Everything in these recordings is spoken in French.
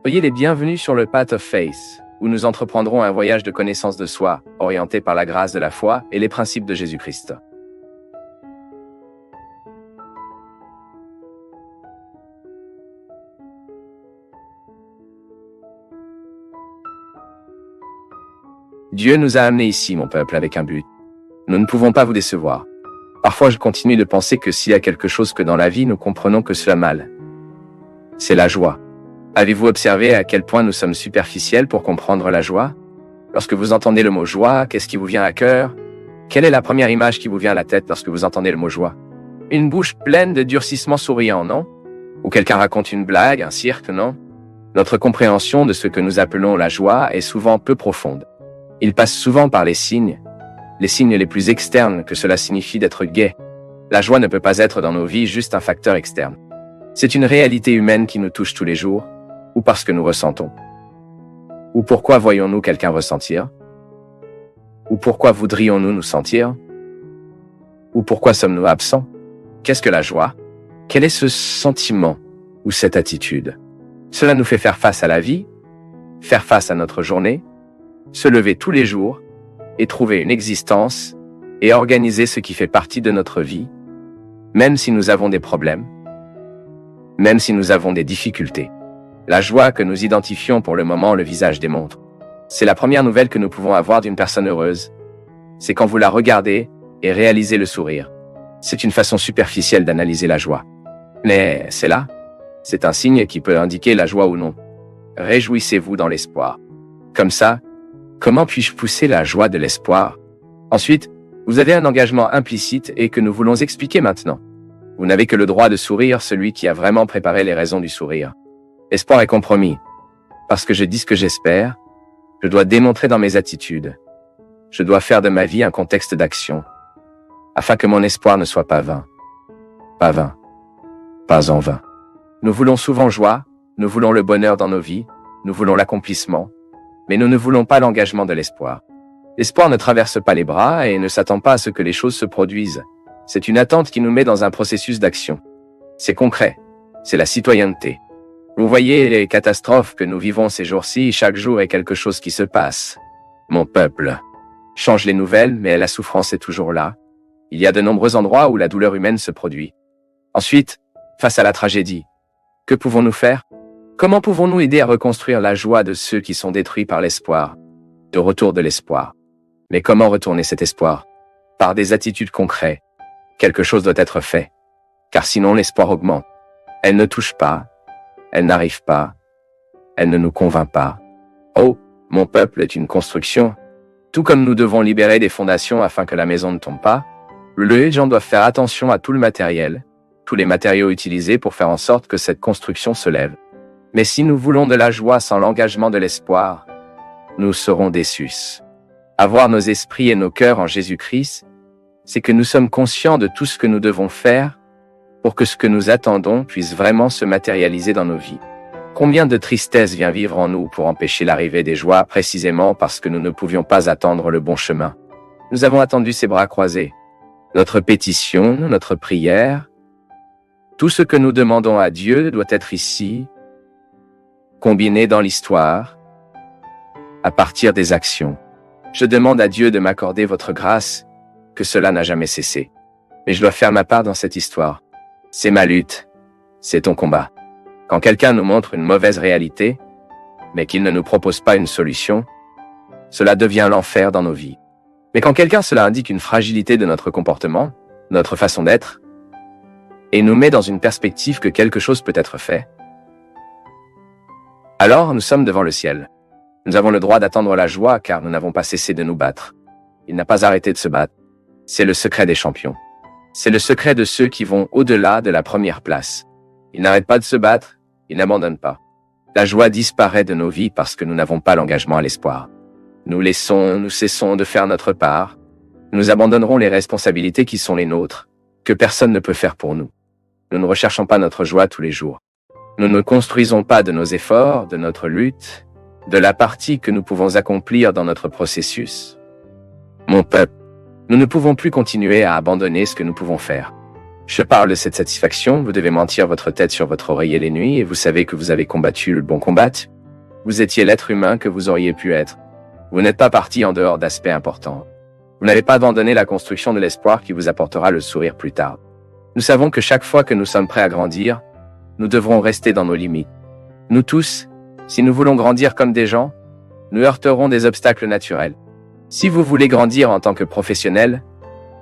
Soyez les bienvenus sur le Path of Faith, où nous entreprendrons un voyage de connaissance de soi, orienté par la grâce de la foi et les principes de Jésus-Christ. Dieu nous a amenés ici, mon peuple, avec un but. Nous ne pouvons pas vous décevoir. Parfois, je continue de penser que s'il y a quelque chose que dans la vie, nous comprenons que cela mal. C'est la joie. Avez-vous observé à quel point nous sommes superficiels pour comprendre la joie? Lorsque vous entendez le mot joie, qu'est-ce qui vous vient à cœur? Quelle est la première image qui vous vient à la tête lorsque vous entendez le mot joie? Une bouche pleine de durcissement souriant, non? Ou quelqu'un raconte une blague, un cirque, non? Notre compréhension de ce que nous appelons la joie est souvent peu profonde. Il passe souvent par les signes les plus externes que cela signifie d'être gai. La joie ne peut pas être dans nos vies juste un facteur externe. C'est une réalité humaine qui nous touche tous les jours, ou parce que nous ressentons. Ou pourquoi voyons-nous quelqu'un ressentir? Ou pourquoi voudrions-nous nous sentir? Ou pourquoi sommes-nous absents? Qu'est-ce que la joie? Quel est ce sentiment ou cette attitude? Cela nous fait faire face à la vie, faire face à notre journée, se lever tous les jours et trouver une existence et organiser ce qui fait partie de notre vie, même si nous avons des problèmes, même si nous avons des difficultés. La joie que nous identifions pour le moment le visage démontre. C'est la première nouvelle que nous pouvons avoir d'une personne heureuse. C'est quand vous la regardez et réalisez le sourire. C'est une façon superficielle d'analyser la joie. Mais c'est là. C'est un signe qui peut indiquer la joie ou non. Réjouissez-vous dans l'espoir. Comme ça, comment puis-je pousser la joie de l'espoir? Ensuite, vous avez un engagement implicite et que nous voulons expliquer maintenant. Vous n'avez que le droit de sourire, celui qui a vraiment préparé les raisons du sourire. L'espoir est compromis. Parce que je dis ce que j'espère, je dois démontrer dans mes attitudes. Je dois faire de ma vie un contexte d'action, afin que mon espoir ne soit pas vain. Pas vain. Pas en vain. Nous voulons souvent joie, nous voulons le bonheur dans nos vies, nous voulons l'accomplissement, mais nous ne voulons pas l'engagement de l'espoir. L'espoir ne traverse pas les bras et ne s'attend pas à ce que les choses se produisent. C'est une attente qui nous met dans un processus d'action. C'est concret. C'est la citoyenneté. Vous voyez les catastrophes que nous vivons ces jours-ci, chaque jour est quelque chose qui se passe. Mon peuple change les nouvelles, mais la souffrance est toujours là. Il y a de nombreux endroits où la douleur humaine se produit. Ensuite, face à la tragédie, que pouvons-nous faire? Comment pouvons-nous aider à reconstruire la joie de ceux qui sont détruits par l'espoir? De retour de l'espoir. Mais comment retourner cet espoir? Par des attitudes concrètes. Quelque chose doit être fait. Car sinon l'espoir augmente. Elle ne touche pas. Elle n'arrive pas. Elle ne nous convainc pas. Oh, mon peuple est une construction. Tout comme nous devons libérer des fondations afin que la maison ne tombe pas, les gens doivent faire attention à tout le matériel, tous les matériaux utilisés pour faire en sorte que cette construction se lève. Mais si nous voulons de la joie sans l'engagement de l'espoir, nous serons déçus. Avoir nos esprits et nos cœurs en Jésus-Christ, c'est que nous sommes conscients de tout ce que nous devons faire pour que ce que nous attendons puisse vraiment se matérialiser dans nos vies. Combien de tristesse vient vivre en nous pour empêcher l'arrivée des joies précisément parce que nous ne pouvions pas attendre le bon chemin. Nous avons attendu ses bras croisés. Notre pétition, notre prière, tout ce que nous demandons à Dieu doit être ici, combiné dans l'histoire, à partir des actions. Je demande à Dieu de m'accorder votre grâce, que cela n'a jamais cessé. Mais je dois faire ma part dans cette histoire. C'est ma lutte. C'est ton combat. Quand quelqu'un nous montre une mauvaise réalité, mais qu'il ne nous propose pas une solution, cela devient l'enfer dans nos vies. Mais quand quelqu'un cela indique une fragilité de notre comportement, notre façon d'être, et nous met dans une perspective que quelque chose peut être fait, alors nous sommes devant le ciel. Nous avons le droit d'attendre la joie car nous n'avons pas cessé de nous battre. Il n'a pas arrêté de se battre. C'est le secret des champions. C'est le secret de ceux qui vont au-delà de la première place. Ils n'arrêtent pas de se battre, ils n'abandonnent pas. La joie disparaît de nos vies parce que nous n'avons pas l'engagement à l'espoir. Nous cessons de faire notre part. Nous abandonnerons les responsabilités qui sont les nôtres, que personne ne peut faire pour nous. Nous ne recherchons pas notre joie tous les jours. Nous ne construisons pas de nos efforts, de notre lutte, de la partie que nous pouvons accomplir dans notre processus. Mon peuple, nous ne pouvons plus continuer à abandonner ce que nous pouvons faire. Je parle de cette satisfaction, vous devez mentir votre tête sur votre oreiller les nuits et vous savez que vous avez combattu le bon combat. Vous étiez l'être humain que vous auriez pu être. Vous n'êtes pas parti en dehors d'aspects importants. Vous n'avez pas abandonné la construction de l'espoir qui vous apportera le sourire plus tard. Nous savons que chaque fois que nous sommes prêts à grandir, nous devrons rester dans nos limites. Nous tous, si nous voulons grandir comme des gens, nous heurterons des obstacles naturels. Si vous voulez grandir en tant que professionnel,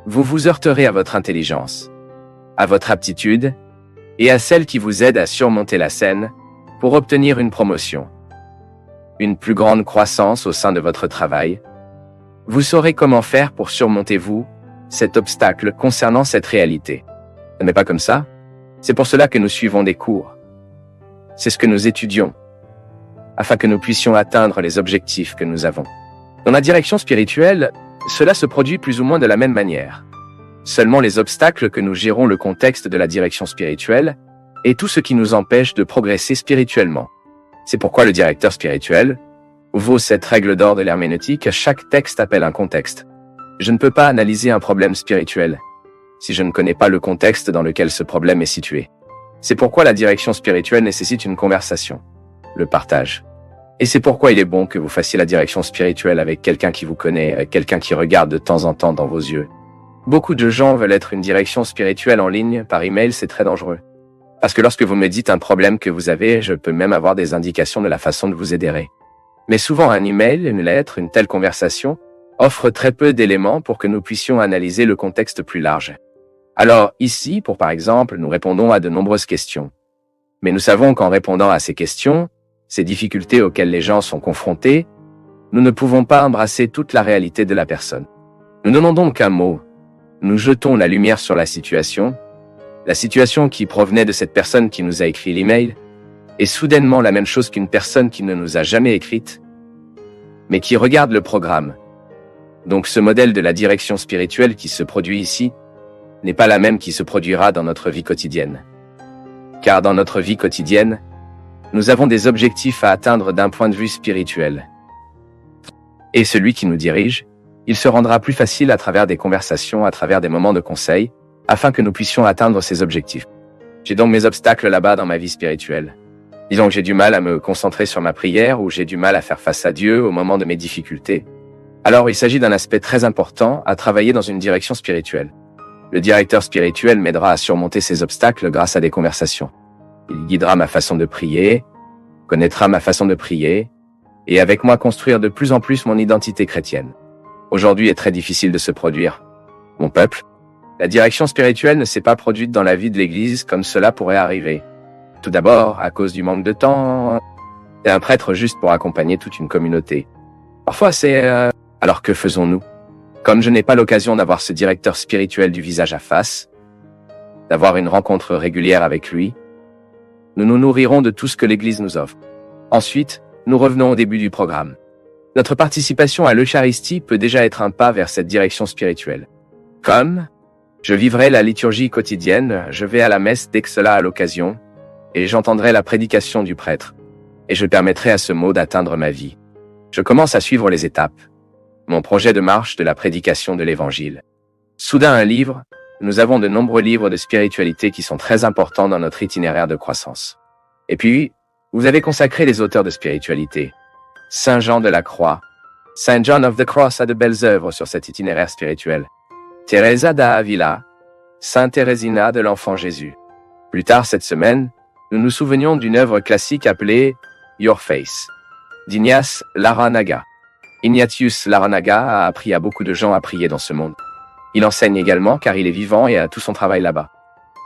vous vous heurterez à votre intelligence, à votre aptitude et à celle qui vous aide à surmonter la scène pour obtenir une promotion, une plus grande croissance au sein de votre travail. Vous saurez comment faire pour surmonter cet obstacle concernant cette réalité. Ce n'est pas comme ça. C'est pour cela que nous suivons des cours. C'est ce que nous étudions, afin que nous puissions atteindre les objectifs que nous avons. Dans la direction spirituelle, cela se produit plus ou moins de la même manière. Seulement les obstacles que nous gérons le contexte de la direction spirituelle et tout ce qui nous empêche de progresser spirituellement. C'est pourquoi le directeur spirituel vaut cette règle d'or de l'herméneutique: chaque texte appelle un contexte. Je ne peux pas analyser un problème spirituel si je ne connais pas le contexte dans lequel ce problème est situé. C'est pourquoi la direction spirituelle nécessite une conversation, le partage. Et c'est pourquoi il est bon que vous fassiez la direction spirituelle avec quelqu'un qui vous connaît, quelqu'un qui regarde de temps en temps dans vos yeux. Beaucoup de gens veulent être une direction spirituelle en ligne, par email, c'est très dangereux. Parce que lorsque vous me dites un problème que vous avez, je peux même avoir des indications de la façon de vous aider. Mais souvent un email, une lettre, une telle conversation offre très peu d'éléments pour que nous puissions analyser le contexte plus large. Alors ici, pour par exemple, nous répondons à de nombreuses questions. Mais nous savons qu'en répondant à ces questions, ces difficultés auxquelles les gens sont confrontés, nous ne pouvons pas embrasser toute la réalité de la personne. Nous donnons donc un mot. Nous jetons la lumière sur la situation qui provenait de cette personne qui nous a écrit l'email, est soudainement la même chose qu'une personne qui ne nous a jamais écrite, mais qui regarde le programme. Donc ce modèle de la direction spirituelle qui se produit ici n'est pas la même qui se produira dans notre vie quotidienne. Car dans notre vie quotidienne, nous avons des objectifs à atteindre d'un point de vue spirituel. Et celui qui nous dirige, il se rendra plus facile à travers des conversations, à travers des moments de conseil, afin que nous puissions atteindre ces objectifs. J'ai donc mes obstacles là-bas dans ma vie spirituelle. Disons que j'ai du mal à me concentrer sur ma prière ou j'ai du mal à faire face à Dieu au moment de mes difficultés. Alors il s'agit d'un aspect très important à travailler dans une direction spirituelle. Le directeur spirituel m'aidera à surmonter ces obstacles grâce à des conversations. Il guidera ma façon de prier, connaîtra ma façon de prier, et avec moi construire de plus en plus mon identité chrétienne. Aujourd'hui est très difficile de se produire. Mon peuple, la direction spirituelle ne s'est pas produite dans la vie de l'Église comme cela pourrait arriver. Tout d'abord, à cause du manque de temps, et un prêtre juste pour accompagner toute une communauté. Parfois c'est... Alors que faisons-nous? Comme je n'ai pas l'occasion d'avoir ce directeur spirituel du visage à face, d'avoir une rencontre régulière avec lui, nous nous nourrirons de tout ce que l'Église nous offre. Ensuite, nous revenons au début du programme. Notre participation à l'Eucharistie peut déjà être un pas vers cette direction spirituelle. Comme je vivrai la liturgie quotidienne, je vais à la messe dès que cela a l'occasion, et j'entendrai la prédication du prêtre, et je permettrai à ce mot d'atteindre ma vie. Je commence à suivre les étapes. Mon projet de marche de la prédication de l'Évangile. Soudain un livre, nous avons de nombreux livres de spiritualité qui sont très importants dans notre itinéraire de croissance. Et puis, vous avez consacré les auteurs de spiritualité. Saint Jean de la Croix. Saint John of the Cross a de belles œuvres sur cet itinéraire spirituel. Teresa d'Avila. Saint Thérésina de l'Enfant Jésus. Plus tard cette semaine, nous nous souvenions d'une œuvre classique appelée Your Face, d'Ignace Larranaga. Ignatius Larranaga a appris à beaucoup de gens à prier dans ce monde. Il enseigne également car il est vivant et a tout son travail là-bas.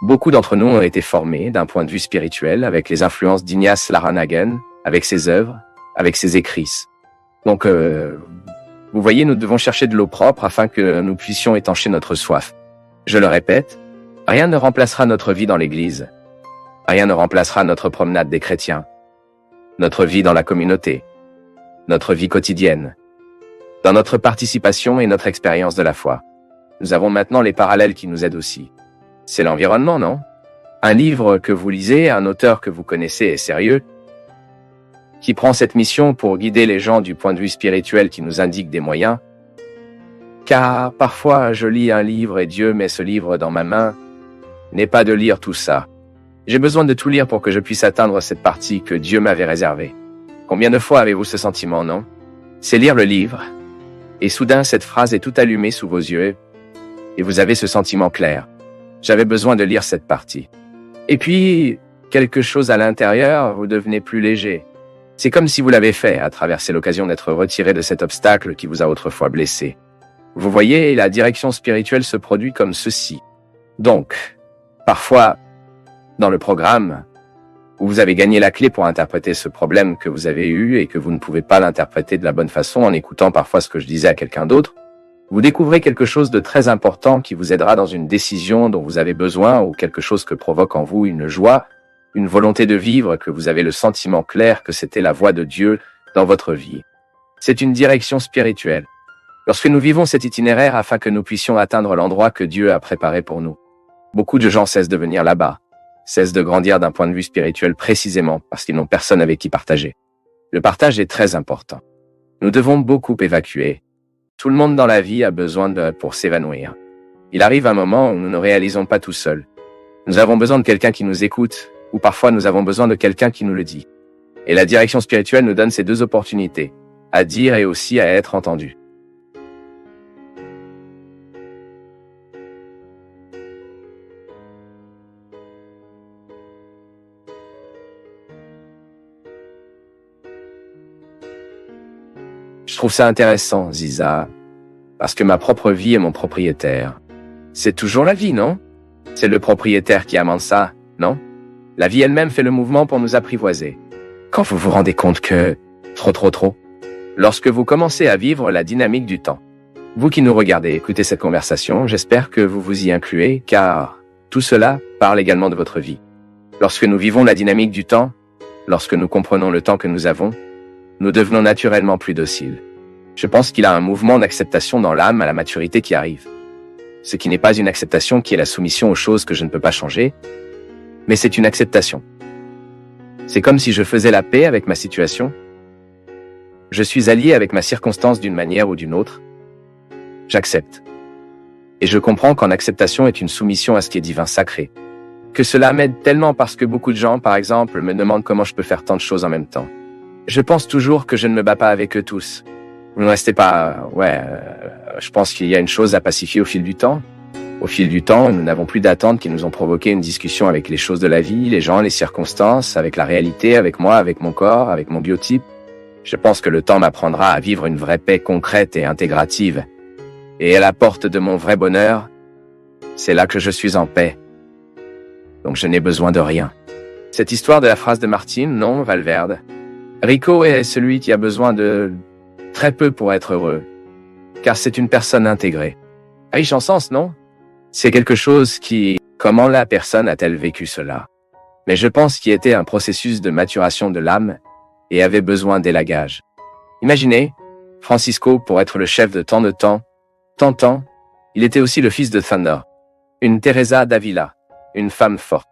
Beaucoup d'entre nous ont été formés d'un point de vue spirituel avec les influences d'Ignace Larranagan, avec ses œuvres, avec ses écrits. Donc, vous voyez, nous devons chercher de l'eau propre afin que nous puissions étancher notre soif. Je le répète, rien ne remplacera notre vie dans l'Église. Rien ne remplacera notre promenade des chrétiens, notre vie dans la communauté, notre vie quotidienne, dans notre participation et notre expérience de la foi. Nous avons maintenant les parallèles qui nous aident aussi. C'est l'environnement, non? Un livre que vous lisez, un auteur que vous connaissez est sérieux, qui prend cette mission pour guider les gens du point de vue spirituel qui nous indique des moyens. Car parfois je lis un livre et Dieu met ce livre dans ma main, n'est pas de lire tout ça. J'ai besoin de tout lire pour que je puisse atteindre cette partie que Dieu m'avait réservée. Combien de fois avez-vous ce sentiment, non? C'est lire le livre. Et soudain, cette phrase est tout allumée sous vos yeux. Et vous avez ce sentiment clair. J'avais besoin de lire cette partie. Et puis, quelque chose à l'intérieur, vous devenez plus léger. C'est comme si vous l'avez fait, à traverser l'occasion d'être retiré de cet obstacle qui vous a autrefois blessé. Vous voyez, la direction spirituelle se produit comme ceci. Donc, parfois, dans le programme, où vous avez gagné la clé pour interpréter ce problème que vous avez eu et que vous ne pouvez pas l'interpréter de la bonne façon en écoutant parfois ce que je disais à quelqu'un d'autre, vous découvrez quelque chose de très important qui vous aidera dans une décision dont vous avez besoin ou quelque chose que provoque en vous une joie, une volonté de vivre, que vous avez le sentiment clair que c'était la voie de Dieu dans votre vie. C'est une direction spirituelle. Lorsque nous vivons cet itinéraire afin que nous puissions atteindre l'endroit que Dieu a préparé pour nous, beaucoup de gens cessent de venir là-bas, cessent de grandir d'un point de vue spirituel précisément parce qu'ils n'ont personne avec qui partager. Le partage est très important. Nous devons beaucoup évacuer. Tout le monde dans la vie a besoin d'aide pour s'évanouir. Il arrive un moment où nous ne réalisons pas tout seul. Nous avons besoin de quelqu'un qui nous écoute, ou parfois nous avons besoin de quelqu'un qui nous le dit. Et la direction spirituelle nous donne ces deux opportunités, à dire et aussi à être entendu. Je trouve ça intéressant, Ziza, parce que ma propre vie est mon propriétaire. C'est toujours la vie, non? C'est le propriétaire qui amène ça, non? La vie elle-même fait le mouvement pour nous apprivoiser. Quand vous vous rendez compte que... Trop. Lorsque vous commencez à vivre la dynamique du temps. Vous qui nous regardez, écoutez cette conversation, j'espère que vous vous y incluez, car tout cela parle également de votre vie. Lorsque nous vivons la dynamique du temps, lorsque nous comprenons le temps que nous avons, nous devenons naturellement plus dociles. Je pense qu'il y a un mouvement d'acceptation dans l'âme à la maturité qui arrive. Ce qui n'est pas une acceptation qui est la soumission aux choses que je ne peux pas changer, mais c'est une acceptation. C'est comme si je faisais la paix avec ma situation. Je suis allié avec ma circonstance d'une manière ou d'une autre. J'accepte. Et je comprends qu'en acceptation est une soumission à ce qui est divin sacré. Que cela m'aide tellement parce que beaucoup de gens, par exemple, me demandent comment je peux faire tant de choses en même temps. Je pense toujours que je ne me bats pas avec eux tous. Vous ne restez pas... je pense qu'il y a une chose à pacifier au fil du temps. Au fil du temps, nous n'avons plus d'attentes qui nous ont provoqué une discussion avec les choses de la vie, les gens, les circonstances, avec la réalité, avec moi, avec mon corps, avec mon biotype. Je pense que le temps m'apprendra à vivre une vraie paix concrète et intégrative. Et à la porte de mon vrai bonheur, c'est là que je suis en paix. Donc je n'ai besoin de rien. Cette histoire de la phrase de Martine, non, Valverde. Rico est celui qui a besoin de très peu pour être heureux, car c'est une personne intégrée. Riche en sens, non? C'est quelque chose qui... Comment la personne a-t-elle vécu cela? Mais je pense qu'il était un processus de maturation de l'âme et avait besoin d'élagage. Imaginez, Francisco, pour être le chef de tant de temps, il était aussi le fils de Thunder, une Teresa d'Avila, une femme forte.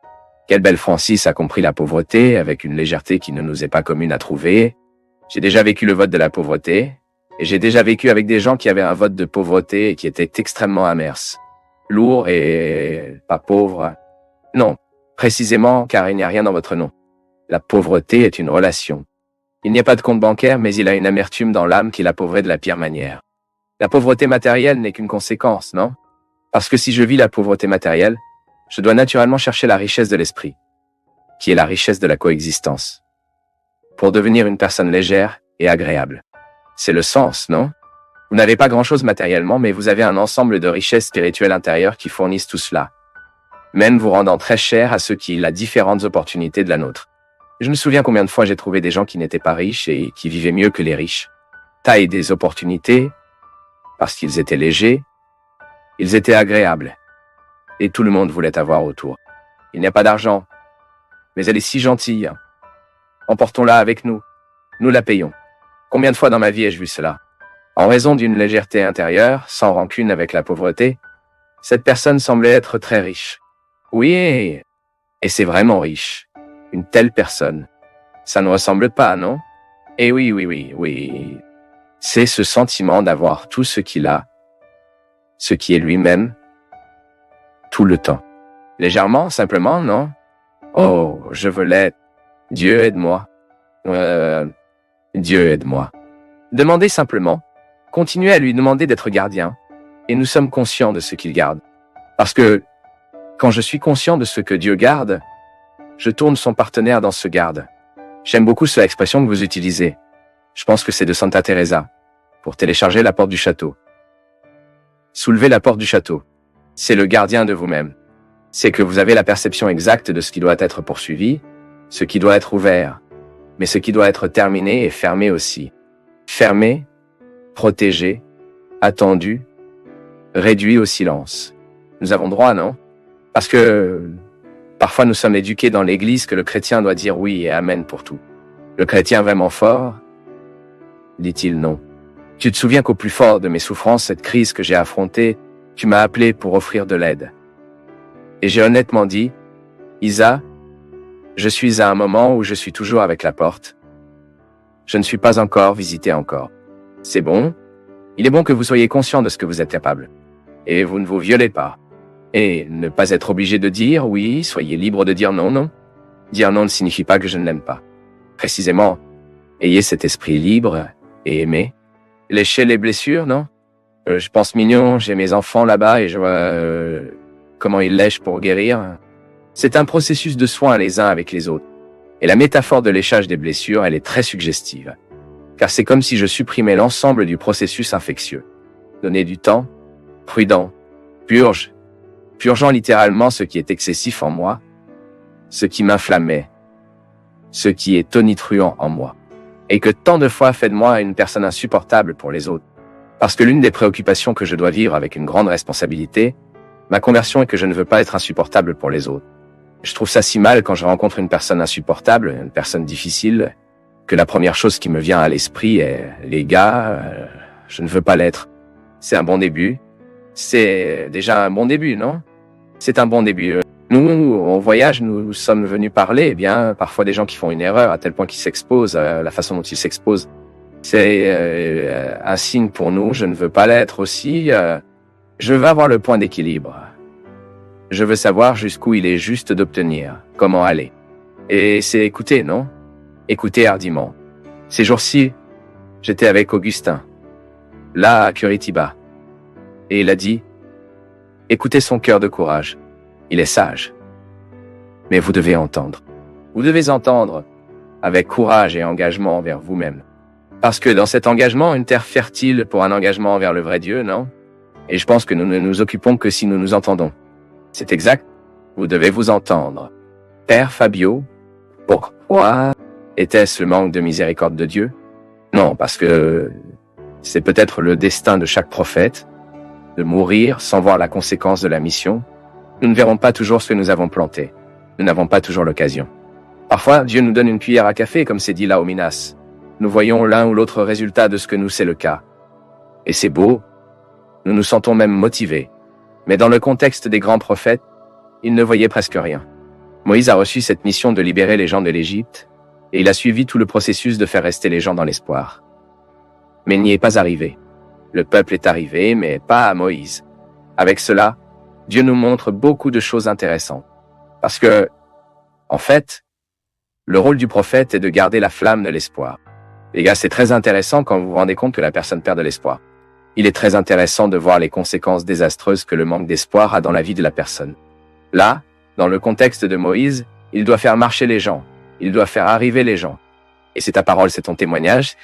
Quelle belle Francis a compris la pauvreté avec une légèreté qui ne nous est pas commune à trouver. J'ai déjà vécu le vote de la pauvreté, et j'ai déjà vécu avec des gens qui avaient un vote de pauvreté et qui étaient extrêmement amers. Lourd et pas pauvre. Non, précisément car il n'y a rien dans votre nom. La pauvreté est une relation. Il n'y a pas de compte bancaire, mais il a une amertume dans l'âme qui l'appauvrit de la pire manière. La pauvreté matérielle n'est qu'une conséquence, non? Parce que si je vis la pauvreté matérielle, je dois naturellement chercher la richesse de l'esprit, qui est la richesse de la coexistence, pour devenir une personne légère et agréable. C'est le sens, non? Vous n'avez pas grand-chose matériellement, mais vous avez un ensemble de richesses spirituelles intérieures qui fournissent tout cela, même vous rendant très cher à ceux qui ont différentes opportunités de la nôtre. Je me souviens combien de fois j'ai trouvé des gens qui n'étaient pas riches et qui vivaient mieux que les riches. Taille des opportunités, parce qu'ils étaient légers, ils étaient agréables. Et tout le monde voulait avoir autour. Il n'y a pas d'argent, mais elle est si gentille. Emportons-la avec nous. Nous la payons. Combien de fois dans ma vie ai-je vu cela? En raison d'une légèreté intérieure, sans rancune avec la pauvreté, cette personne semblait être très riche. Oui, et c'est vraiment riche. Une telle personne. Ça ne ressemble pas, non? Eh oui. C'est ce sentiment d'avoir tout ce qu'il a, ce qui est lui-même, tout le temps. Légèrement, simplement, non? Oh, je veux l'être. Dieu aide-moi. Dieu aide-moi. Demandez simplement. Continuez à lui demander d'être gardien. Et nous sommes conscients de ce qu'il garde. Parce que, quand je suis conscient de ce que Dieu garde, je tourne son partenaire dans ce garde. J'aime beaucoup cette expression que vous utilisez. Je pense que c'est de Santa Teresa. Pour télécharger la porte du château. Soulevez la porte du château. C'est le gardien de vous-même. C'est que vous avez la perception exacte de ce qui doit être poursuivi, ce qui doit être ouvert, mais ce qui doit être terminé et fermé aussi. Fermé, protégé, attendu, réduit au silence. Nous avons droit, non? Parce que parfois nous sommes éduqués dans l'Église que le chrétien doit dire oui et amen pour tout. Le chrétien vraiment fort, dit-il non. Tu te souviens qu'au plus fort de mes souffrances, cette crise que j'ai affrontée, tu m'as appelé pour offrir de l'aide. Et j'ai honnêtement dit, Isa, je suis à un moment où je suis toujours avec la porte. Je ne suis pas encore visité encore. C'est bon. Il est bon que vous soyez conscient de ce que vous êtes capable. Et vous ne vous violez pas. Et ne pas être obligé de dire oui, soyez libre de dire non, non. Dire non ne signifie pas que je ne l'aime pas. Précisément, ayez cet esprit libre et aimez. Léchez les blessures, non? Je pense mignon, j'ai mes enfants là-bas et je vois comment ils lèchent pour guérir. C'est un processus de soins les uns avec les autres. Et la métaphore de léchage des blessures, elle est très suggestive. Car c'est comme si je supprimais l'ensemble du processus infectieux. Donnez du temps, prudent, purgeant littéralement ce qui est excessif en moi, ce qui m'inflammait, ce qui est tonitruant en moi. Et que tant de fois fait de moi une personne insupportable pour les autres. Parce que l'une des préoccupations que je dois vivre avec une grande responsabilité, ma conversion est que je ne veux pas être insupportable pour les autres. Je trouve ça si mal quand je rencontre une personne insupportable, une personne difficile, que la première chose qui me vient à l'esprit est « les gars, je ne veux pas l'être ». C'est un bon début. C'est déjà un bon début, non? C'est un bon début. Nous, en voyage, nous sommes venus parler, eh bien, parfois des gens qui font une erreur à tel point qu'ils s'exposent, la façon dont ils s'exposent. C'est un signe pour nous, je ne veux pas l'être aussi. Je veux avoir le point d'équilibre. Je veux savoir jusqu'où il est juste d'obtenir, comment aller. Et c'est écouter, non? Écouter hardiment. Ces jours-ci, j'étais avec Augustin, là à Curitiba. Et il a dit, écoutez son cœur de courage. Il est sage. Mais vous devez entendre. Vous devez entendre avec courage et engagement envers vous-même. Parce que dans cet engagement, une terre fertile pour un engagement envers le vrai Dieu, non? Et je pense que nous ne nous occupons que si nous nous entendons. C'est exact. Vous devez vous entendre. Père Fabio, pourquoi était-ce le manque de miséricorde de Dieu? Non, parce que c'est peut-être le destin de chaque prophète de mourir sans voir la conséquence de la mission. Nous ne verrons pas toujours ce que nous avons planté. Nous n'avons pas toujours l'occasion. Parfois, Dieu nous donne une cuillère à café, comme c'est dit là au Minas. Nous voyons l'un ou l'autre résultat de ce que nous c'est le cas. Et c'est beau. Nous nous sentons même motivés. Mais dans le contexte des grands prophètes, ils ne voyaient presque rien. Moïse a reçu cette mission de libérer les gens de l'Égypte, et il a suivi tout le processus de faire rester les gens dans l'espoir. Mais il n'y est pas arrivé. Le peuple est arrivé, mais pas à Moïse. Avec cela, Dieu nous montre beaucoup de choses intéressantes. Parce que, en fait, le rôle du prophète est de garder la flamme de l'espoir. Les gars, c'est très intéressant quand vous vous rendez compte que la personne perd de l'espoir. Il est très intéressant de voir les conséquences désastreuses que le manque d'espoir a dans la vie de la personne. Là, dans le contexte de Moïse, il doit faire marcher les gens. Il doit faire arriver les gens. Et c'est ta parole, c'est ton témoignage.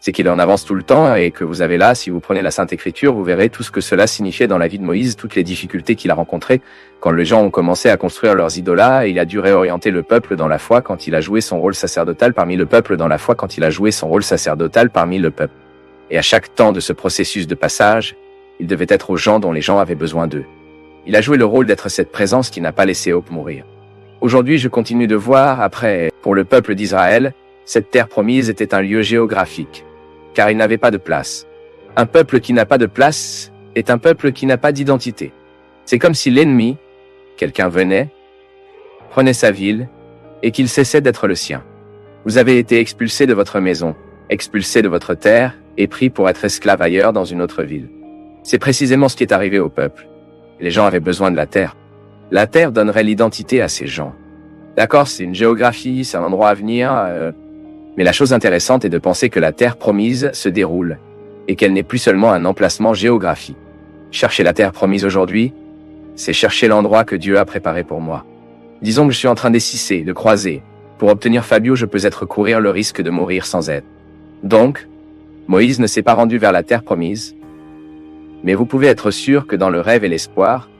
C'est qu'il en avance tout le temps et que vous avez là, si vous prenez la Sainte Écriture, vous verrez tout ce que cela signifiait dans la vie de Moïse, toutes les difficultés qu'il a rencontrées quand les gens ont commencé à construire leurs idolats. Il a dû réorienter le peuple dans la foi quand il a joué son rôle sacerdotal parmi le peuple dans la foi quand il a joué son rôle sacerdotal parmi le peuple. Et à chaque temps de ce processus de passage, il devait être aux gens dont les gens avaient besoin d'eux. Il a joué le rôle d'être cette présence qui n'a pas laissé Hope mourir. Aujourd'hui, je continue de voir, après, pour le peuple d'Israël, cette terre promise était un lieu géographique, car il n'avait pas de place. Un peuple qui n'a pas de place est un peuple qui n'a pas d'identité. C'est comme si l'ennemi, quelqu'un venait, prenait sa ville, et qu'il cessait d'être le sien. Vous avez été expulsé de votre maison, expulsé de votre terre, et pris pour être esclave ailleurs dans une autre ville. C'est précisément ce qui est arrivé au peuple. Les gens avaient besoin de la terre. La terre donnerait l'identité à ces gens. D'accord, c'est une géographie, c'est un endroit à venir, Mais la chose intéressante est de penser que la terre promise se déroule, et qu'elle n'est plus seulement un emplacement géographique. Chercher la terre promise aujourd'hui, c'est chercher l'endroit que Dieu a préparé pour moi. Disons que je suis en train d'escisser, de croiser. Pour obtenir Fabio, je peux courir le risque de mourir sans aide. Donc, Moïse ne s'est pas rendu vers la terre promise, mais vous pouvez être sûr que dans le rêve et l'espoir,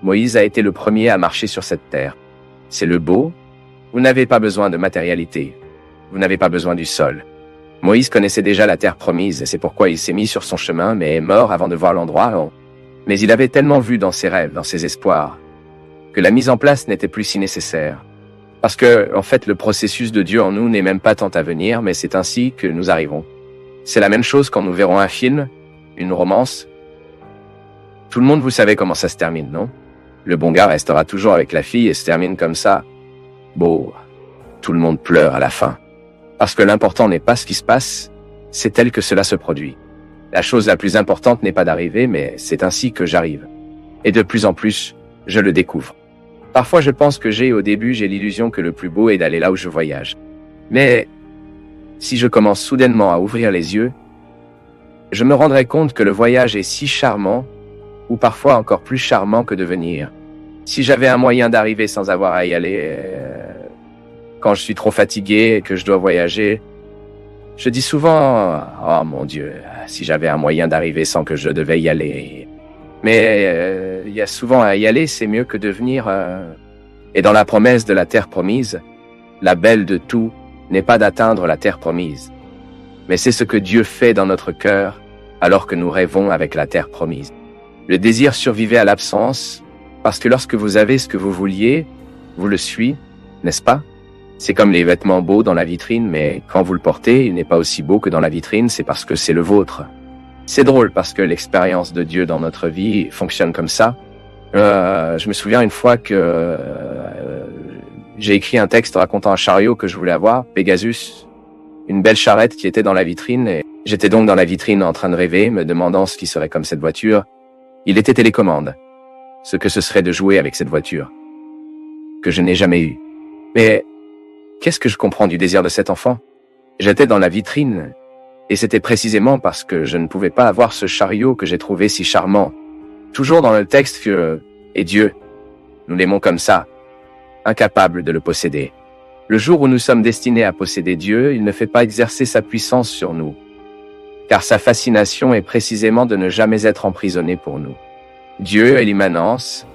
Moïse a été le premier à marcher sur cette terre. C'est le beau. Vous n'avez pas besoin de matérialité. Vous n'avez pas besoin du sol. Moïse connaissait déjà la terre promise, et c'est pourquoi il s'est mis sur son chemin, mais est mort avant de voir l'endroit. Mais il avait tellement vu dans ses rêves, dans ses espoirs, que la mise en place n'était plus si nécessaire. Parce que, en fait, le processus de Dieu en nous n'est même pas tant à venir, mais c'est ainsi que nous arrivons. C'est la même chose quand nous verrons un film, une romance. Tout le monde, vous savez comment ça se termine, non? Le bon gars restera toujours avec la fille et se termine comme ça. Bon, tout le monde pleure à la fin. Parce que l'important n'est pas ce qui se passe, c'est tel que cela se produit. La chose la plus importante n'est pas d'arriver, mais c'est ainsi que j'arrive. Et de plus en plus, je le découvre. Parfois je pense que au début j'ai l'illusion que le plus beau est d'aller là où je voyage. Mais, si je commence soudainement à ouvrir les yeux, je me rendrai compte que le voyage est si charmant, ou parfois encore plus charmant que de venir. Si j'avais un moyen d'arriver sans avoir à y aller, quand je suis trop fatigué et que je dois voyager, je dis souvent, oh mon Dieu, si j'avais un moyen d'arriver sans que je devais y aller. Mais il y a souvent à y aller, c'est mieux que de venir. Et dans la promesse de la terre promise, la belle de tout n'est pas d'atteindre la terre promise, mais c'est ce que Dieu fait dans notre cœur alors que nous rêvons avec la terre promise. Le désir survivait à l'absence, parce que lorsque vous avez ce que vous vouliez, vous le suivez, n'est-ce pas? C'est comme les vêtements beaux dans la vitrine, mais quand vous le portez, il n'est pas aussi beau que dans la vitrine, c'est parce que c'est le vôtre. C'est drôle parce que l'expérience de Dieu dans notre vie fonctionne comme ça. Je me souviens une fois que j'ai écrit un texte racontant un chariot que je voulais avoir, Pegasus, une belle charrette qui était dans la vitrine, et j'étais donc dans la vitrine en train de rêver, me demandant ce qui serait comme cette voiture. Il était télécommande, ce que ce serait de jouer avec cette voiture, que je n'ai jamais eue. Mais qu'est-ce que je comprends du désir de cet enfant? J'étais dans la vitrine, et c'était précisément parce que je ne pouvais pas avoir ce chariot que j'ai trouvé si charmant. Toujours dans le texte que, et Dieu, nous l'aimons comme ça, incapable de le posséder. Le jour où nous sommes destinés à posséder Dieu, il ne fait pas exercer sa puissance sur nous, car sa fascination est précisément de ne jamais être emprisonné pour nous. Dieu est l'immanence,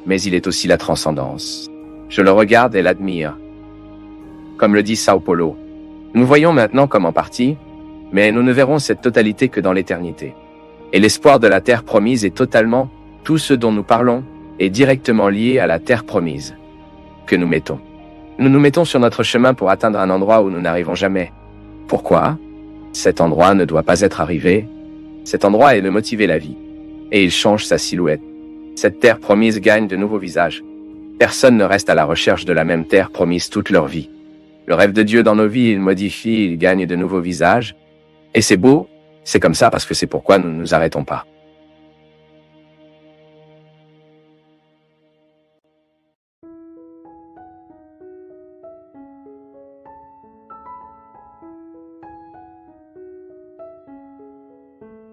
mais il est aussi la transcendance. Je le regarde et l'admire. Comme le dit Sao Paulo, nous voyons maintenant comme en partie, mais nous ne verrons cette totalité que dans l'éternité. Et l'espoir de la terre promise est totalement, tout ce dont nous parlons, est directement lié à la terre promise que nous mettons. Nous nous mettons sur notre chemin pour atteindre un endroit où nous n'arrivons jamais. Pourquoi? Cet endroit ne doit pas être arrivé. Cet endroit est de motiver la vie. Et il change sa silhouette. Cette terre promise gagne de nouveaux visages. Personne ne reste à la recherche de la même terre promise toute leur vie. Le rêve de Dieu dans nos vies, il modifie, il gagne de nouveaux visages. Et c'est beau, c'est comme ça parce que c'est pourquoi nous ne nous arrêtons pas.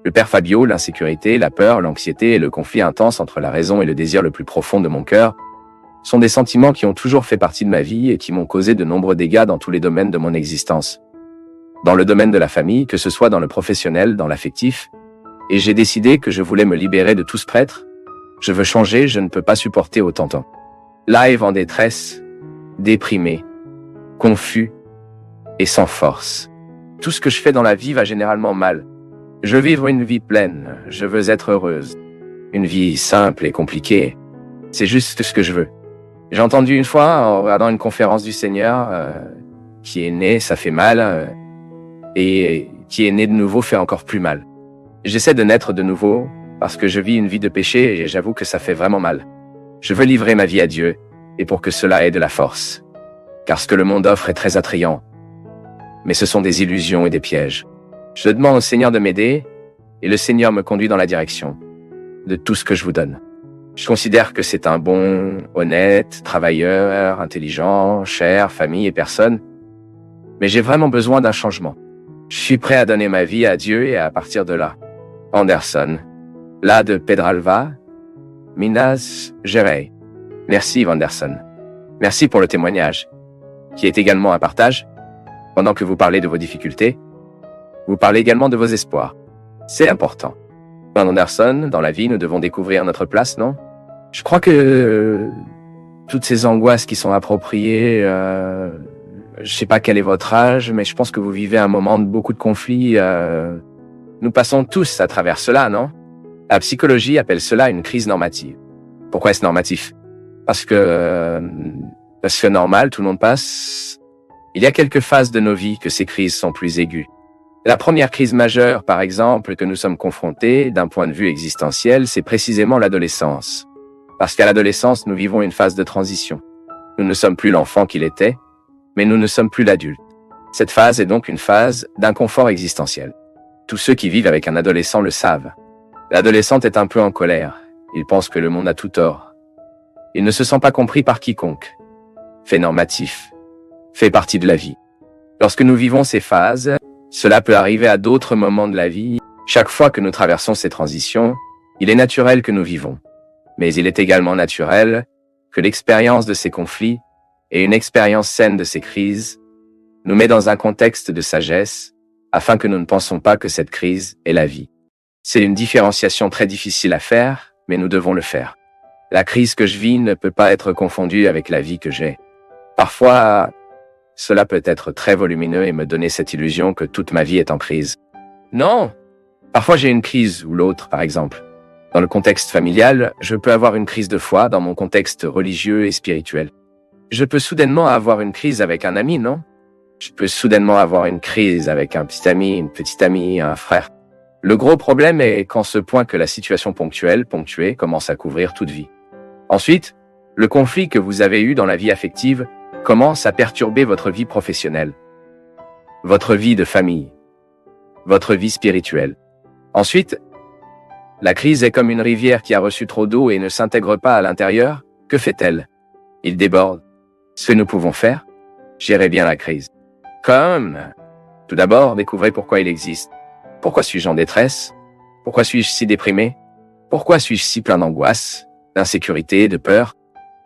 Le père Fabio, l'insécurité, la peur, l'anxiété et le conflit intense entre la raison et le désir le plus profond de mon cœur sont des sentiments qui ont toujours fait partie de ma vie et qui m'ont causé de nombreux dégâts dans tous les domaines de mon existence. Dans le domaine de la famille, que ce soit dans le professionnel, dans l'affectif, et j'ai décidé que je voulais me libérer de tout ce prêtre. Je veux changer, je ne peux pas supporter autant de temps. Live en détresse, déprimé, confus et sans force. Tout ce que je fais dans la vie va généralement mal. Je veux vivre une vie pleine, je veux être heureuse. Une vie simple et compliquée, c'est juste ce que je veux. J'ai entendu une fois, en regardant une conférence du Seigneur, qui est né, ça fait mal, et qui est né de nouveau fait encore plus mal. J'essaie de naître de nouveau, parce que je vis une vie de péché et j'avoue que ça fait vraiment mal. Je veux livrer ma vie à Dieu, et pour que cela ait de la force. Car ce que le monde offre est très attrayant. Mais ce sont des illusions et des pièges. Je demande au Seigneur de m'aider, et le Seigneur me conduit dans la direction de tout ce que je vous donne. Je considère que c'est un bon, honnête, travailleur, intelligent, cher, famille et personne. Mais j'ai vraiment besoin d'un changement. Je suis prêt à donner ma vie à Dieu et à partir de là. Anderson. Là de Pedralva. Minas Gerais. Merci, Vanderson. Merci pour le témoignage, qui est également un partage. Pendant que vous parlez de vos difficultés, vous parlez également de vos espoirs. C'est important. Anderson, dans la vie, nous devons découvrir notre place, non? Je crois que toutes ces angoisses qui sont appropriées, je sais pas quel est votre âge, mais je pense que vous vivez un moment de beaucoup de conflits. Nous passons tous à travers cela, non? La psychologie appelle cela une crise normative. Pourquoi est-ce normatif? Parce que normal, tout le monde passe. Il y a quelques phases de nos vies que ces crises sont plus aiguës. La première crise majeure, par exemple, que nous sommes confrontés d'un point de vue existentiel, c'est précisément l'adolescence. Parce qu'à l'adolescence, nous vivons une phase de transition. Nous ne sommes plus l'enfant qu'il était, mais nous ne sommes plus l'adulte. Cette phase est donc une phase d'inconfort existentiel. Tous ceux qui vivent avec un adolescent le savent. L'adolescent est un peu en colère. Il pense que le monde a tout tort. Il ne se sent pas compris par quiconque. Fait normatif. Fait partie de la vie. Lorsque nous vivons ces phases, cela peut arriver à d'autres moments de la vie. Chaque fois que nous traversons ces transitions, il est naturel que nous vivons. Mais il est également naturel que l'expérience de ces conflits et une expérience saine de ces crises nous met dans un contexte de sagesse afin que nous ne pensions pas que cette crise est la vie. C'est une différenciation très difficile à faire, mais nous devons le faire. La crise que je vis ne peut pas être confondue avec la vie que j'ai. Parfois, cela peut être très volumineux et me donner cette illusion que toute ma vie est en crise. Non! Parfois j'ai une crise ou l'autre, par exemple. Dans le contexte familial, je peux avoir une crise de foi dans mon contexte religieux et spirituel. Je peux soudainement avoir une crise avec un ami, non? Je peux soudainement avoir une crise avec un petit ami, une petite amie, un frère. Le gros problème est quand ce point que la situation ponctuée, commence à couvrir toute vie. Ensuite, le conflit que vous avez eu dans la vie affective commence à perturber votre vie professionnelle, votre vie de famille, votre vie spirituelle. Ensuite, la crise est comme une rivière qui a reçu trop d'eau et ne s'intègre pas à l'intérieur. Que fait-elle? Il déborde. Ce que nous pouvons faire? Gérer bien la crise. Tout d'abord, découvrez pourquoi il existe. Pourquoi suis-je en détresse? Pourquoi suis-je si déprimé? Pourquoi suis-je si plein d'angoisse, d'insécurité, de peur?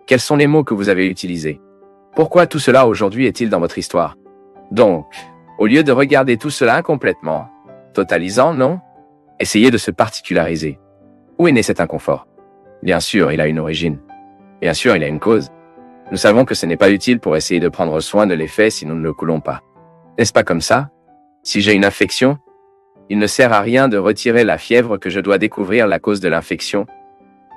Quels sont les mots que vous avez utilisés? Pourquoi tout cela aujourd'hui est-il dans votre histoire? Donc, au lieu de regarder tout cela complètement, totalisant, non? Essayez de se particulariser. Où est né cet inconfort? Bien sûr, il a une origine. Bien sûr, il a une cause. Nous savons que ce n'est pas utile pour essayer de prendre soin de l'effet si nous ne le coulons pas. N'est-ce pas comme ça? Si j'ai une infection, il ne sert à rien de retirer la fièvre que je dois découvrir la cause de l'infection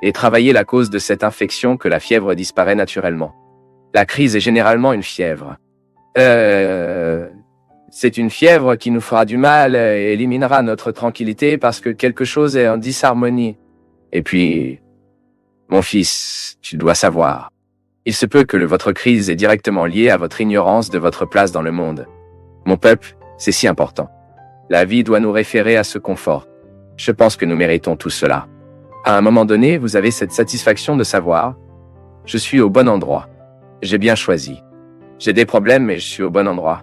et travailler la cause de cette infection que la fièvre disparaît naturellement. La crise est généralement une fièvre. C'est une fièvre qui nous fera du mal et éliminera notre tranquillité parce que quelque chose est en disharmonie. Et puis, mon fils, tu dois savoir. Il se peut que votre crise est directement liée à votre ignorance de votre place dans le monde. Mon peuple, c'est si important. La vie doit nous référer à ce confort. Je pense que nous méritons tout cela. À un moment donné, vous avez cette satisfaction de savoir « Je suis au bon endroit. J'ai bien choisi. J'ai des problèmes, mais je suis au bon endroit. »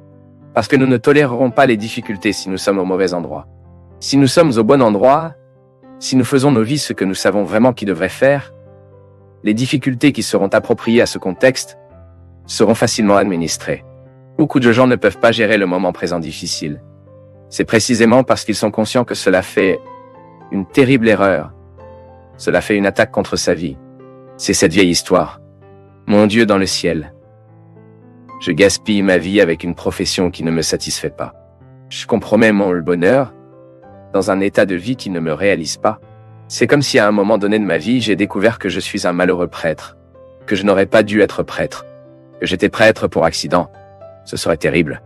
Parce que nous ne tolérerons pas les difficultés si nous sommes au mauvais endroit. Si nous sommes au bon endroit, si nous faisons nos vies ce que nous savons vraiment qu'ils devraient faire, les difficultés qui seront appropriées à ce contexte seront facilement administrées. Beaucoup de gens ne peuvent pas gérer le moment présent difficile. C'est précisément parce qu'ils sont conscients que cela fait une terrible erreur. Cela fait une attaque contre sa vie. C'est cette vieille histoire. Mon Dieu dans le ciel. Je gaspille ma vie avec une profession qui ne me satisfait pas. Je compromets mon bonheur dans un état de vie qui ne me réalise pas. C'est comme si à un moment donné de ma vie, j'ai découvert que je suis un malheureux prêtre, que je n'aurais pas dû être prêtre, que j'étais prêtre pour accident. Ce serait terrible.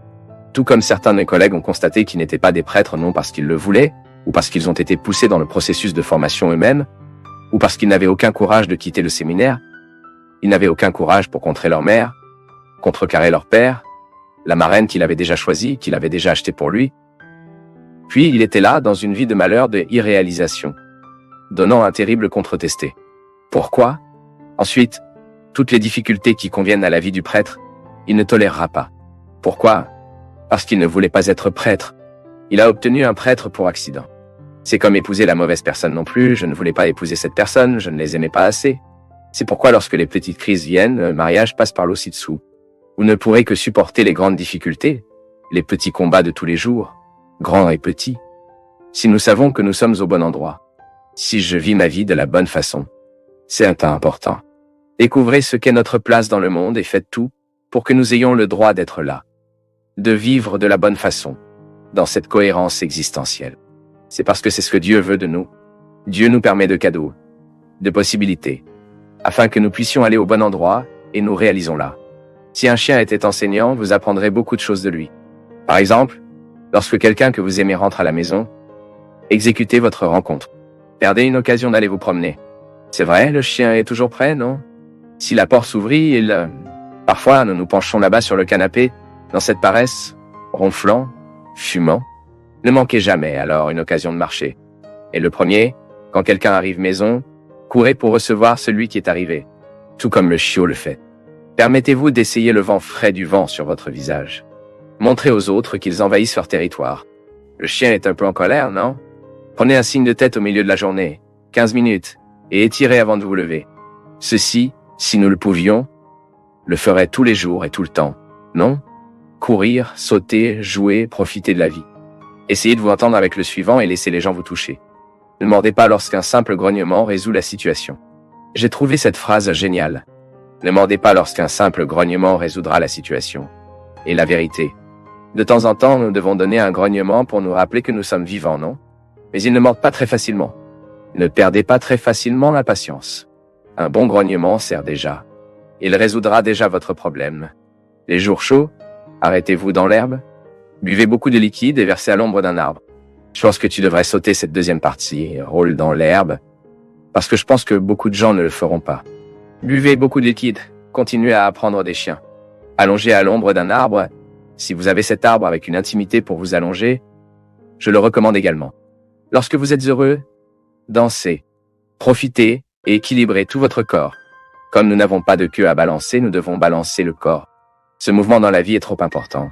Tout comme certains de mes collègues ont constaté qu'ils n'étaient pas des prêtres non parce qu'ils le voulaient, ou parce qu'ils ont été poussés dans le processus de formation eux-mêmes, ou parce qu'ils n'avaient aucun courage de quitter le séminaire. Ils n'avaient aucun courage pour contrer leur mère, contrecarrer leur père, la marraine qu'il avait déjà choisie, qu'il avait déjà achetée pour lui. Puis il était là dans une vie de malheur, de irréalisation, donnant un terrible contre-testé. Pourquoi? Ensuite, toutes les difficultés qui conviennent à la vie du prêtre, il ne tolérera pas. Pourquoi? parce qu'il ne voulait pas être prêtre. Il a obtenu un prêtre pour accident. C'est comme épouser la mauvaise personne non plus, je ne voulais pas épouser cette personne, je ne les aimais pas assez. C'est pourquoi lorsque les petites crises viennent, le mariage passe par l'eau ci-dessous. Vous ne pourrez que supporter les grandes difficultés, les petits combats de tous les jours, grands et petits, si nous savons que nous sommes au bon endroit. Si je vis ma vie de la bonne façon, c'est un temps important. Découvrez ce qu'est notre place dans le monde et faites tout pour que nous ayons le droit d'être là, de vivre de la bonne façon, dans cette cohérence existentielle. C'est parce que c'est ce que Dieu veut de nous. Dieu nous permet de cadeaux, de possibilités, afin que nous puissions aller au bon endroit et nous réalisons là. Si un chien était enseignant, vous apprendrez beaucoup de choses de lui. Par exemple, lorsque quelqu'un que vous aimez rentre à la maison, exécutez votre rencontre. Perdez une occasion d'aller vous promener. C'est vrai, le chien est toujours prêt, non? Si la porte s'ouvrit, parfois, nous nous penchons là-bas sur le canapé, dans cette paresse, ronflant, fumant. Ne manquez jamais alors une occasion de marcher. Et le premier, quand quelqu'un arrive maison, courez pour recevoir celui qui est arrivé, tout comme le chiot le fait. Permettez-vous d'essayer le vent frais du vent sur votre visage. Montrez aux autres qu'ils envahissent leur territoire. Le chien est un peu en colère, non? Prenez un signe de tête au milieu de la journée, 15 minutes, et étirez avant de vous lever. Ceci, si nous le pouvions, le ferait tous les jours et tout le temps, non? Courir, sauter, jouer, profiter de la vie. Essayez de vous entendre avec le suivant et laissez les gens vous toucher. Ne mordez pas lorsqu'un simple grognement résout la situation. J'ai trouvé cette phrase géniale. Ne mordez pas lorsqu'un simple grognement résoudra la situation. Et la vérité. De temps en temps, nous devons donner un grognement pour nous rappeler que nous sommes vivants, non? Mais ils ne mordent pas très facilement. Ne perdez pas très facilement la patience. Un bon grognement sert déjà. Il résoudra déjà votre problème. Les jours chauds, arrêtez-vous dans l'herbe. Buvez beaucoup de liquide et versez à l'ombre d'un arbre. Je pense que tu devrais sauter cette deuxième partie, rôle dans l'herbe, parce que je pense que beaucoup de gens ne le feront pas. Buvez beaucoup de liquide, continuez à apprendre des chiens. Allongez à l'ombre d'un arbre. Si vous avez cet arbre avec une intimité pour vous allonger, je le recommande également. Lorsque vous êtes heureux, dansez, profitez et équilibrez tout votre corps. Comme nous n'avons pas de queue à balancer, nous devons balancer le corps. Ce mouvement dans la vie est trop important.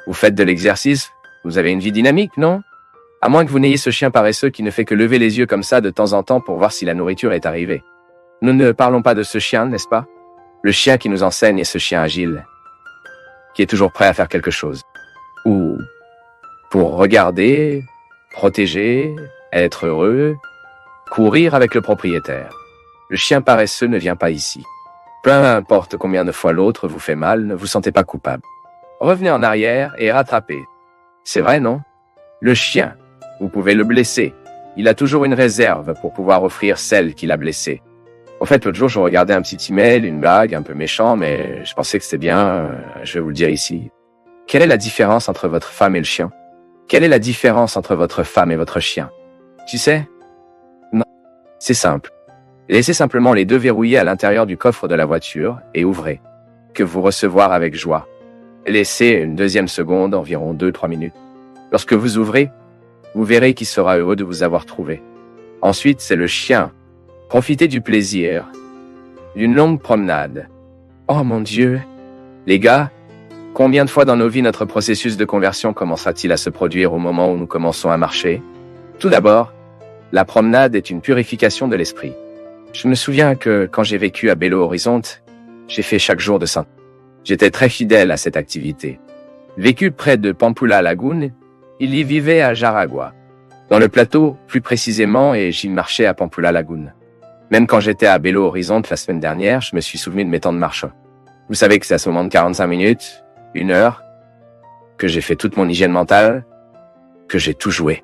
Vous faites de l'exercice, vous avez une vie dynamique, non? À moins que vous n'ayez ce chien paresseux qui ne fait que lever les yeux comme ça de temps en temps pour voir si la nourriture est arrivée. Nous ne parlons pas de ce chien, n'est-ce pas? Le chien qui nous enseigne est ce chien agile, qui est toujours prêt à faire quelque chose. Ou pour regarder, protéger, être heureux, courir avec le propriétaire. Le chien paresseux ne vient pas ici. Peu importe combien de fois l'autre vous fait mal, ne vous sentez pas coupable. Revenez en arrière et rattrapez. C'est vrai, non? Le chien, vous pouvez le blesser. Il a toujours une réserve pour pouvoir offrir celle qu'il a blessée. En fait, l'autre jour, je regardais un petit email, une blague un peu méchant, mais je pensais que c'était bien, je vais vous le dire ici. Quelle est la différence entre votre femme et le chien? Quelle est la différence entre votre femme et votre chien? Tu sais? Non. C'est simple. Laissez simplement les deux verrouillés à l'intérieur du coffre de la voiture et ouvrez. Que vous recevoir avec joie. Laissez une deuxième seconde, environ 2-3 minutes. Lorsque vous ouvrez, vous verrez qu'il sera heureux de vous avoir trouvé. Ensuite, c'est le chien. Profitez du plaisir, d'une longue promenade. Oh mon Dieu! Les gars, combien de fois dans nos vies notre processus de conversion commencera-t-il à se produire au moment où nous commençons à marcher? Tout d'abord, la promenade est une purification de l'esprit. Je me souviens que quand j'ai vécu à Belo Horizonte, j'ai fait chaque jour de Saint. J'étais très fidèle à cette activité. Vécu près de Pampulha Lagoon, il y vivait à Jaraguá. Dans le plateau, plus précisément, et j'y marchais à Pampulha Lagoon. Même quand j'étais à Belo Horizonte la semaine dernière, je me suis souvenu de mes temps de marche. Vous savez que c'est à ce moment de 45 minutes, 1 heure, que j'ai fait toute mon hygiène mentale, que j'ai tout joué.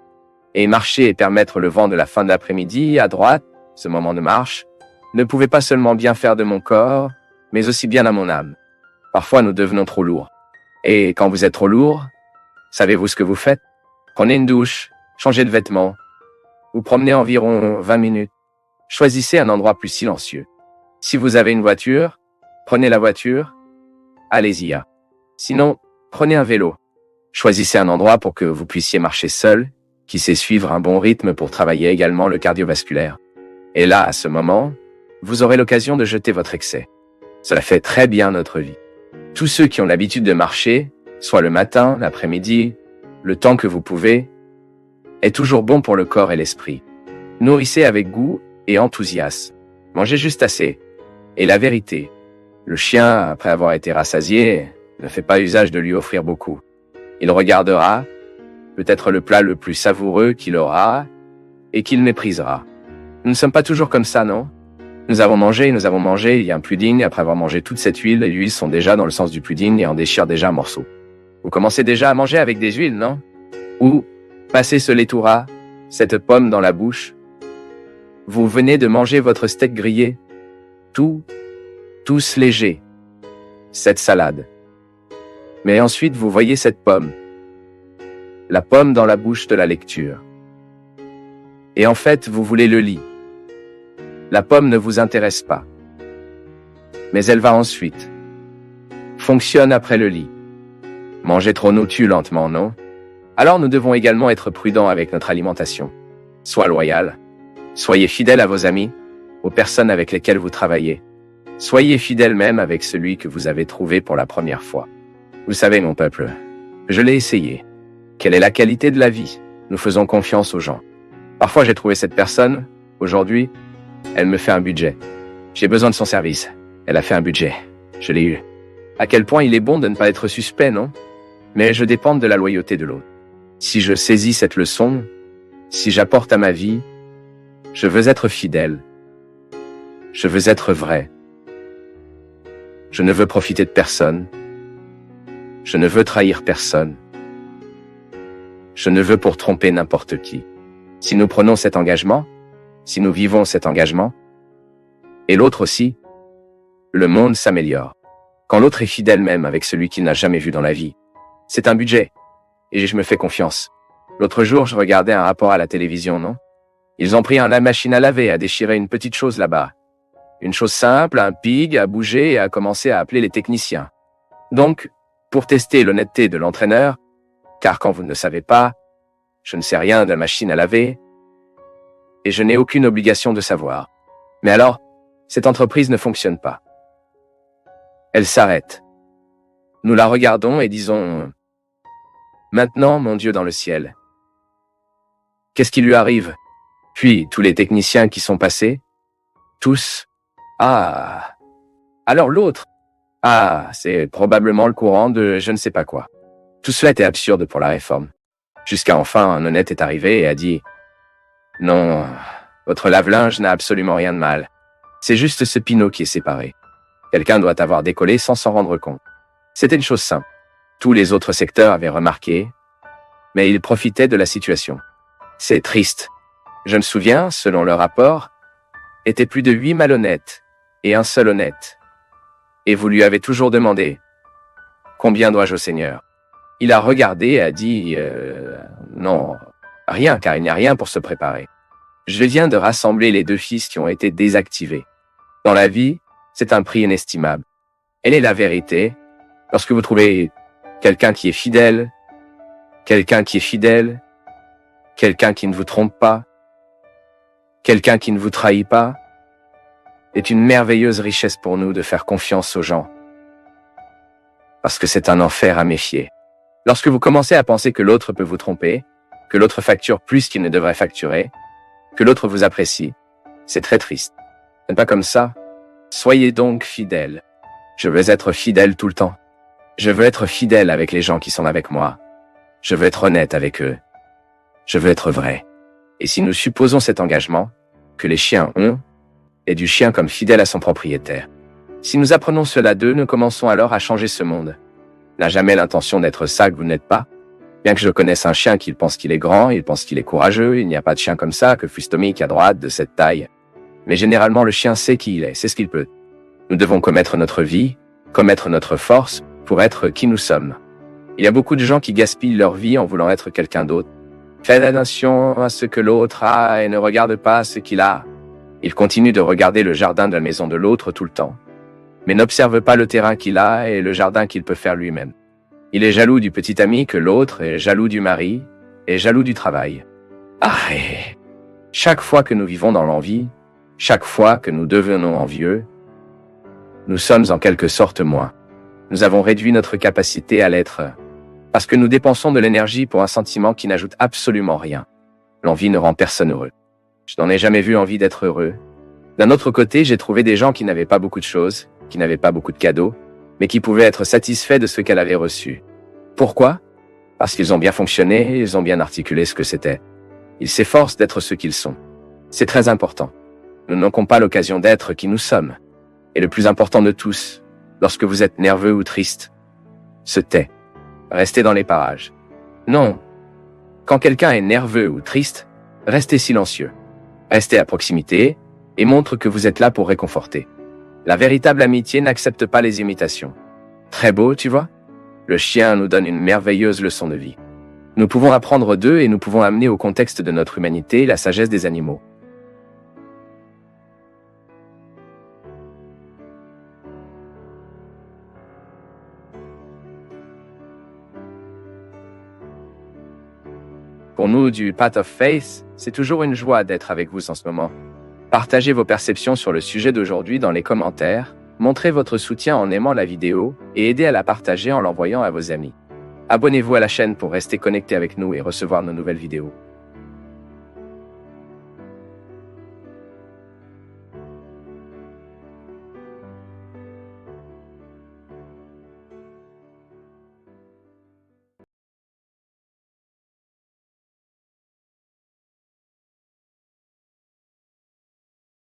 Et marcher et permettre le vent de la fin de l'après-midi, à droite, ce moment de marche, ne pouvait pas seulement bien faire de mon corps, mais aussi bien à mon âme. Parfois, nous devenons trop lourds. Et quand vous êtes trop lourd, savez-vous ce que vous faites? Prenez une douche, changez de vêtements. Vous promenez environ 20 minutes. Choisissez un endroit plus silencieux. Si vous avez une voiture, prenez la voiture. Allez-y. Sinon, prenez un vélo. Choisissez un endroit pour que vous puissiez marcher seul, qui sait suivre un bon rythme pour travailler également le cardiovasculaire. Et là, à ce moment, vous aurez l'occasion de jeter votre excès. Cela fait très bien notre vie. Tous ceux qui ont l'habitude de marcher soit le matin, l'après-midi, le temps que vous pouvez, est toujours bon pour le corps et l'esprit. Nourrissez avec goût et enthousiasme. Mangez juste assez. Et la vérité, le chien, après avoir été rassasié, ne fait pas usage de lui offrir beaucoup. Il regardera, peut-être le plat le plus savoureux qu'il aura, et qu'il méprisera. Nous ne sommes pas toujours comme ça, non? Nous avons mangé, il y a un pudding, après avoir mangé toute cette huile, et l'huile sont déjà dans le sens du pudding et en déchirent déjà un morceau. Vous commencez déjà à manger avec des huiles, non? Ou, passez ce laitoura, cette pomme dans la bouche. Vous venez de manger votre steak grillé. Tous légers. Cette salade. Mais ensuite vous voyez cette pomme. La pomme dans la bouche de la lecture. Et en fait, vous voulez le lit. La pomme ne vous intéresse pas. Mais elle va ensuite. Fonctionne après le lit. Manger trop nous tue lentement, non? Alors nous devons également être prudents avec notre alimentation. Sois loyal. Soyez fidèle à vos amis, aux personnes avec lesquelles vous travaillez. Soyez fidèle même avec celui que vous avez trouvé pour la première fois. Vous savez, mon peuple, je l'ai essayé. Quelle est la qualité de la vie? Nous faisons confiance aux gens. Parfois j'ai trouvé cette personne, aujourd'hui, elle me fait un budget. J'ai besoin de son service. Elle a fait un budget. Je l'ai eu. À quel point il est bon de ne pas être suspect, non? Mais je dépends de la loyauté de l'autre. Si je saisis cette leçon, si j'apporte à ma vie, je veux être fidèle. Je veux être vrai. Je ne veux profiter de personne. Je ne veux trahir personne. Je ne veux pour tromper n'importe qui. Si nous prenons cet engagement, si nous vivons cet engagement, et l'autre aussi, le monde s'améliore. Quand l'autre est fidèle même avec celui qu'il n'a jamais vu dans la vie, c'est un budget. Et je me fais confiance. L'autre jour, je regardais un rapport à la télévision, non? Ils ont pris la machine à laver, à déchirer une petite chose là-bas. Une chose simple, un pig, à bouger et à commencer à appeler les techniciens. Donc, pour tester l'honnêteté de l'entraîneur, car quand vous ne le savez pas, je ne sais rien de la machine à laver, et je n'ai aucune obligation de savoir. Mais alors, cette entreprise ne fonctionne pas. Elle s'arrête. Nous la regardons et disons, « Maintenant, mon Dieu dans le ciel, qu'est-ce qui lui arrive ?» Puis, tous les techniciens qui sont passés, tous, « Ah, alors l'autre, ah, c'est probablement le courant de je ne sais pas quoi. » Tout cela était absurde pour la réforme. Jusqu'à enfin, un honnête est arrivé et a dit, « Non, votre lave-linge n'a absolument rien de mal. C'est juste ce pinot qui est séparé. Quelqu'un doit avoir décollé sans s'en rendre compte. » C'était une chose simple. Tous les autres secteurs avaient remarqué, mais ils profitaient de la situation. C'est triste. Je me souviens, selon le rapport, était plus de 8 malhonnêtes et un seul honnête. Et vous lui avez toujours demandé, « Combien dois-je au Seigneur ?» Il a regardé et a dit, non, rien, car il n'y a rien pour se préparer. Je viens de rassembler les 2 fils qui ont été désactivés. Dans la vie, c'est un prix inestimable. Elle est la vérité. Lorsque vous trouvez quelqu'un qui est fidèle, quelqu'un qui ne vous trompe pas, quelqu'un qui ne vous trahit pas, est une merveilleuse richesse pour nous de faire confiance aux gens. Parce que c'est un enfer à méfier. Lorsque vous commencez à penser que l'autre peut vous tromper, que l'autre facture plus qu'il ne devrait facturer, que l'autre vous apprécie, c'est très triste. Ce n'est pas comme ça. Soyez donc fidèles. Je veux être fidèle tout le temps. Je veux être fidèle avec les gens qui sont avec moi. Je veux être honnête avec eux. Je veux être vrai. Et si nous supposons cet engagement, que les chiens ont, et du chien comme fidèle à son propriétaire. Si nous apprenons cela d'eux, nous commençons alors à changer ce monde. N'a jamais l'intention d'être ça que vous n'êtes pas. Bien que je connaisse un chien qui pense qu'il est grand, il pense qu'il est courageux, il n'y a pas de chien comme ça, que fustomique à droite, de cette taille. Mais généralement, le chien sait qui il est, c'est ce qu'il peut. Nous devons commettre notre vie, commettre notre force, pour être qui nous sommes. Il y a beaucoup de gens qui gaspillent leur vie en voulant être quelqu'un d'autre. Faites attention à ce que l'autre a et ne regarde pas ce qu'il a. Il continue de regarder le jardin de la maison de l'autre tout le temps. Mais n'observe pas le terrain qu'il a et le jardin qu'il peut faire lui-même. Il est jaloux du petit ami que l'autre est jaloux du mari et jaloux du travail. Ah, et chaque fois que nous vivons dans l'envie, chaque fois que nous devenons envieux, nous sommes en quelque sorte moins. Nous avons réduit notre capacité à l'être Parce que nous dépensons de l'énergie pour un sentiment qui n'ajoute absolument rien. L'envie ne rend personne heureux. Je n'en ai jamais vu envie d'être heureux. D'un autre côté, j'ai trouvé des gens qui n'avaient pas beaucoup de choses, qui n'avaient pas beaucoup de cadeaux, mais qui pouvaient être satisfaits de ce qu'elle avait reçu. Pourquoi? Parce qu'ils ont bien fonctionné et ils ont bien articulé ce que c'était. Ils s'efforcent d'être ce qu'ils sont. C'est très important. Nous n'avons pas l'occasion d'être qui nous sommes. Et le plus important de tous, lorsque vous êtes nerveux ou triste, se tait. Restez dans les parages. Non. Quand quelqu'un est nerveux ou triste, restez silencieux. Restez à proximité et montre que vous êtes là pour réconforter. La véritable amitié n'accepte pas les imitations. Très beau, tu vois? Le chien nous donne une merveilleuse leçon de vie. Nous pouvons apprendre d'eux et nous pouvons amener au contexte de notre humanité la sagesse des animaux. Pour nous du Path of Faith, c'est toujours une joie d'être avec vous en ce moment. Partagez vos perceptions sur le sujet d'aujourd'hui dans les commentaires, montrez votre soutien en aimant la vidéo et aidez à la partager en l'envoyant à vos amis. Abonnez-vous à la chaîne pour rester connecté avec nous et recevoir nos nouvelles vidéos.